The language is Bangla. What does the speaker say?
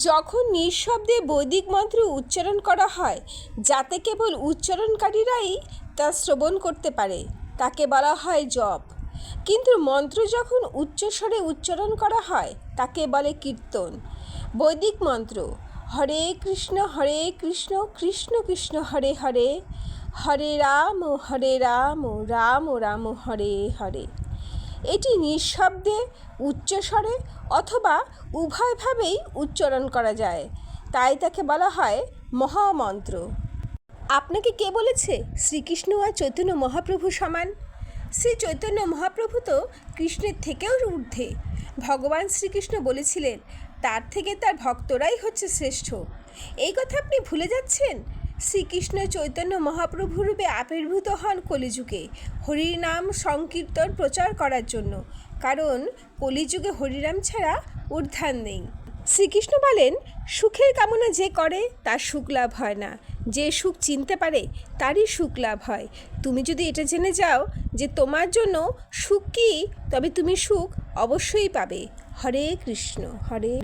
যখন নিঃশব্দে বৈদিক মন্ত্র উচ্চারণ করা হয় যাতে কেবল উচ্চারণকারীরাই তা শ্রবণ করতে পারে তাকে বলা হয় জপ। কিন্তু মন্ত্র যখন উচ্চস্বরে উচ্চারণ করা হয় তাকে বলে কীর্তন। বৈদিক মন্ত্র হরে কৃষ্ণ কৃষ্ণ কৃষ্ণ হরে হরে, হরে রাম রাম রাম হরে হরে। এটি নিঃশব্দে উচ্চস্বরে অথবা উভয়ভাবেই উচ্চারণ করা যায়, তাই তাকে বলা হয় মহামন্ত্র। আপনাকে কে বলেছে শ্রীকৃষ্ণ আর চৈতন্য মহাপ্রভু সমান? শ্রী চৈতন্য মহাপ্রভু তো কৃষ্ণের থেকেও ঊর্ধ্বে। ভগবান শ্রীকৃষ্ণ বলেছিলেন তার থেকে তার ভক্তরাই হচ্ছে শ্রেষ্ঠ। এই কথা আপনি ভুলে যাচ্ছেন। শ্রীকৃষ্ণ চৈতন্য মহাপ্রভু রূপে আবির্ভূত হন কলিযুগে হরির নাম সংকীর্তন প্রচার করার জন্য, কারণ কলিযুগে হরিনাম ছাড়া উদ্ধার নেই। শ্রীকৃষ্ণ বলেন, সুখের কামনা যে করে তার সুখ লাভ হয় না, যে সুখ চিনতে পারে তারই সুখ লাভ হয়। তুমি যদি এটা জেনে যাও যে তোমার জন্য সুখ কী, তবে তুমি সুখ অবশ্যই পাবে। হরে কৃষ্ণ হরে